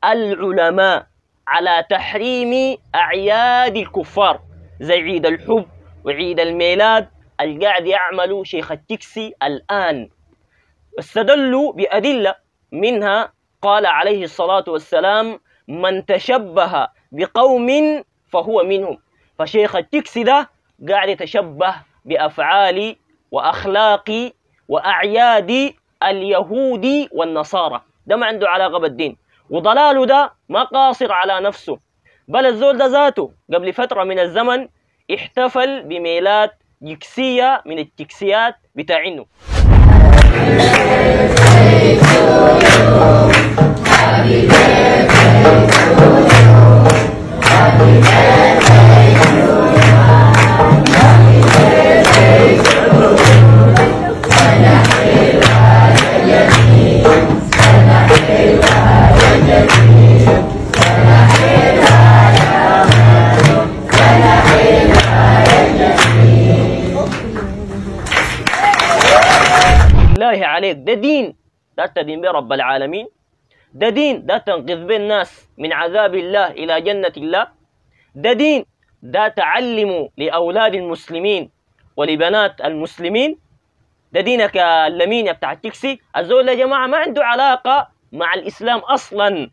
العلماء على تحريم أعياد الكفار زي عيد الحب وعيد الميلاد القاعد يعملوا شيخ التكسي الآن. استدلوا بأدلة منها قال عليه الصلاة والسلام: من تشبه بقوم فهو منهم. فشيخ التكسي ده قاعد يتشبه بأفعال وأخلاق وأعياد اليهود والنصارى. ده ما عنده علاقة بالدين، وضلاله ده ما قاصر على نفسه، بل الزول ده ذاته قبل فترة من الزمن احتفل بميلاد تكسية من التكسيات بتاعنه. بالله عليك، ده دين؟ ده تدين برب العالمين؟ ده دين؟ ده تنقذ به الناس من عذاب الله إلى جنة الله؟ ده دين؟ ده تعلم لأولاد المسلمين ولبنات المسلمين؟ ده دينك يا اللمين يا بتاع التكسي؟ الزول يا جماعة ما عنده علاقة مع الإسلام أصلا.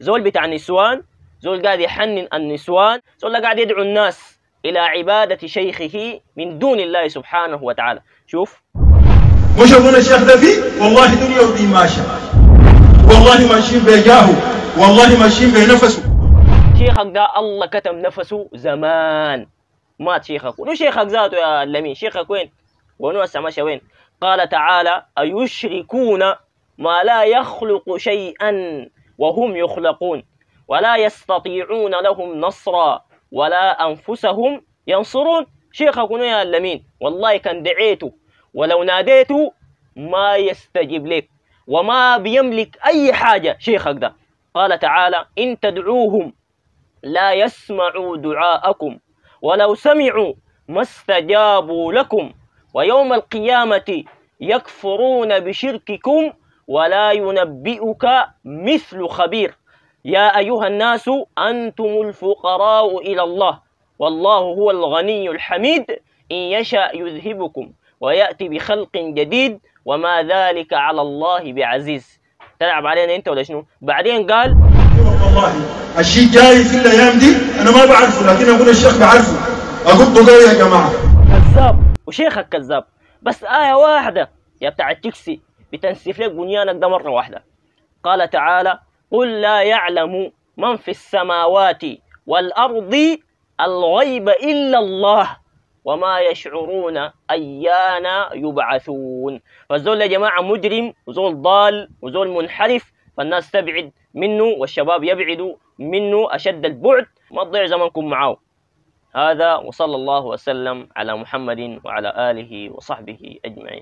زول بتاع نسوان، زول قاعد يحنن النسوان، زول قاعد يدعو الناس إلى عبادة شيخه من دون الله سبحانه وتعالى. شوف، مش ابونا الشيخ ده فيه والله دنيا ودين ماشي، والله ماشيين بجاهه، والله ماشيين بنفسه. شيخك ده الله كتم نفسه زمان، مات شيخك. ولو شيخك ذاته يا اللمين، شيخك وين؟ ونوسع مشى وين؟ قال تعالى: أيشركون ما لا يخلق شيئا وهم يخلقون ولا يستطيعون لهم نصرا ولا أنفسهم ينصرون. شيخك يا اللمين والله كان دعيته ولو ناديته ما يستجيب لك وما بيملك أي حاجة شيخك ده. قال تعالى: إن تدعوهم لا يسمعوا دعاءكم ولو سمعوا ما استجابوا لكم ويوم القيامة يكفرون بشرككم ولا ينبئك مثل خبير. يا أيها الناس أنتم الفقراء إلى الله والله هو الغني الحميد إن يشاء يذهبكم ويأتي بخلق جديد وما ذلك على الله بعزيز. تلعب علينا انت ولا شنو؟ بعدين قال: والله الشيء جاي في الايام دي انا ما بعرفه، لكن اقول الشيخ بعرفه، اقول قوي يا جماعه. كذاب، وشيخك كذاب. بس آية واحدة يا بتاع التكسي بتنسف لك بنيانك ده مرة واحدة. قال تعالى: قل لا يعلم من في السماوات والأرض الغيب إلا الله وما يشعرون أيان يبعثون. فالزول يا جماعة مجرم وزول ضال وزول منحرف، فالناس تبعد منه والشباب يبعدوا منه أشد البعد. ما تضيع زمنكم معاه. هذا وصلى الله وسلم على محمد وعلى آله وصحبه أجمعين.